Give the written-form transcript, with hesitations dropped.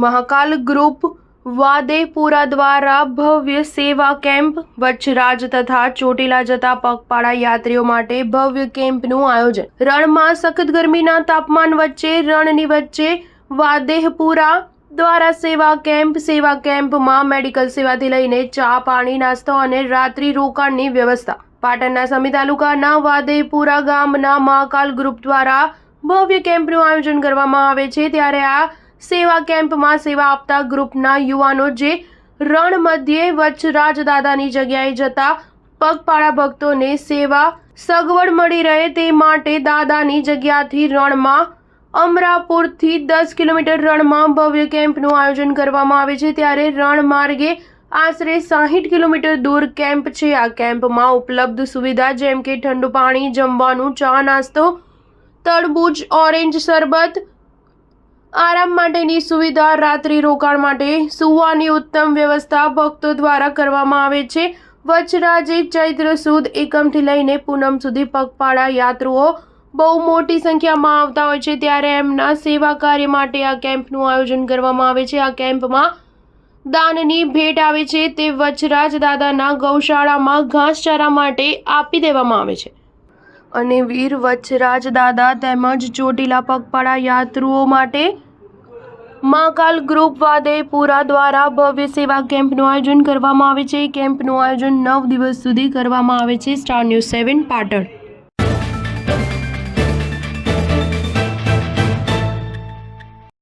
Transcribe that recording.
Mahakal group વાદેપુરા દ્વારા ભવ્ય સેવા કેમ્પ વચરાજ તથા ચોટીલા જતા પગપાળા યાત્રીઓ માટે ભવ્ય કેમ્પનું આયોજન। રણમાં સખત ગરમીના તાપમાન વચ્ચે રણની વચ્ચે વાદેપુરા દ્વારા સેવા કેમ્પમાં મેડિકલ સેવાથી લઈને ચા પાણી નાસ્તો અને રાત્રિ રોકાણની વ્યવસ્થા। પાટણના સમી તાલુકાના વાદેપુરા ગામના મહાકાલ ગ્રુપ દ્વારા ભવ્ય કેમ્પનું આયોજન કરવામાં આવે છે। ત્યારે આ સેવા કેમ્પમાં સેવા આપતા ગ્રુપના યુવાનો જે રણ મધ્યે વચરાજ દાદાની જગ્યાએ જતા પગપાળા ભક્તોને સેવા સગવડ મળી રહે તે માટે દાદાની જગ્યાથી રણમાં અમરાપુરથી 10 કિલોમીટર રણમાં ભવ્ય કેમ્પનું આયોજન કરવામાં આવે છે। ત્યારે રણ માર્ગે આશરે 60 કિલોમીટર દૂર કેમ્પ છે। આ કેમ્પમાં ઉપલબ્ધ સુવિધા જેમ કે ઠંડુ પાણી, જમવાનું, ચા નાસ્તો, તરબૂચ, ઓરેન્જ શરબત, આરામ માટેની સુવિધા, રાત્રિ રોકાણ માટે સુવાની ઉત્તમ વ્યવસ્થા ભક્તો દ્વારા કરવામાં આવે છે। વચરાજે ચૈત્ર સુદ એકમથી લઈને પૂનમ સુધી પગપાળા યાત્રુઓ બહુ મોટી સંખ્યામાં આવતા હોય છે। ત્યારે એમના સેવા કાર્ય માટે આ કેમ્પનું આયોજન કરવામાં આવે છે। આ કેમ્પમાં દાનની ભેટ આવે છે તે વચરાજ દાદાના ગૌશાળામાં ઘાસચારા માટે આપી દેવામાં આવે છે અને વીર વચરાજ દાદા તેમજ ચોટીલા પગપાળા યાત્રુઓ માટે મહાકાલ ગ્રુપ વાદેપુરા દ્વારા ભવ્ય સેવા કેમ્પનું આયોજન કરવામાં આવે છે। કેમ્પનું આયોજન 9 દિવસ સુધી કરવામાં આવે છે। Star news 7 Patan.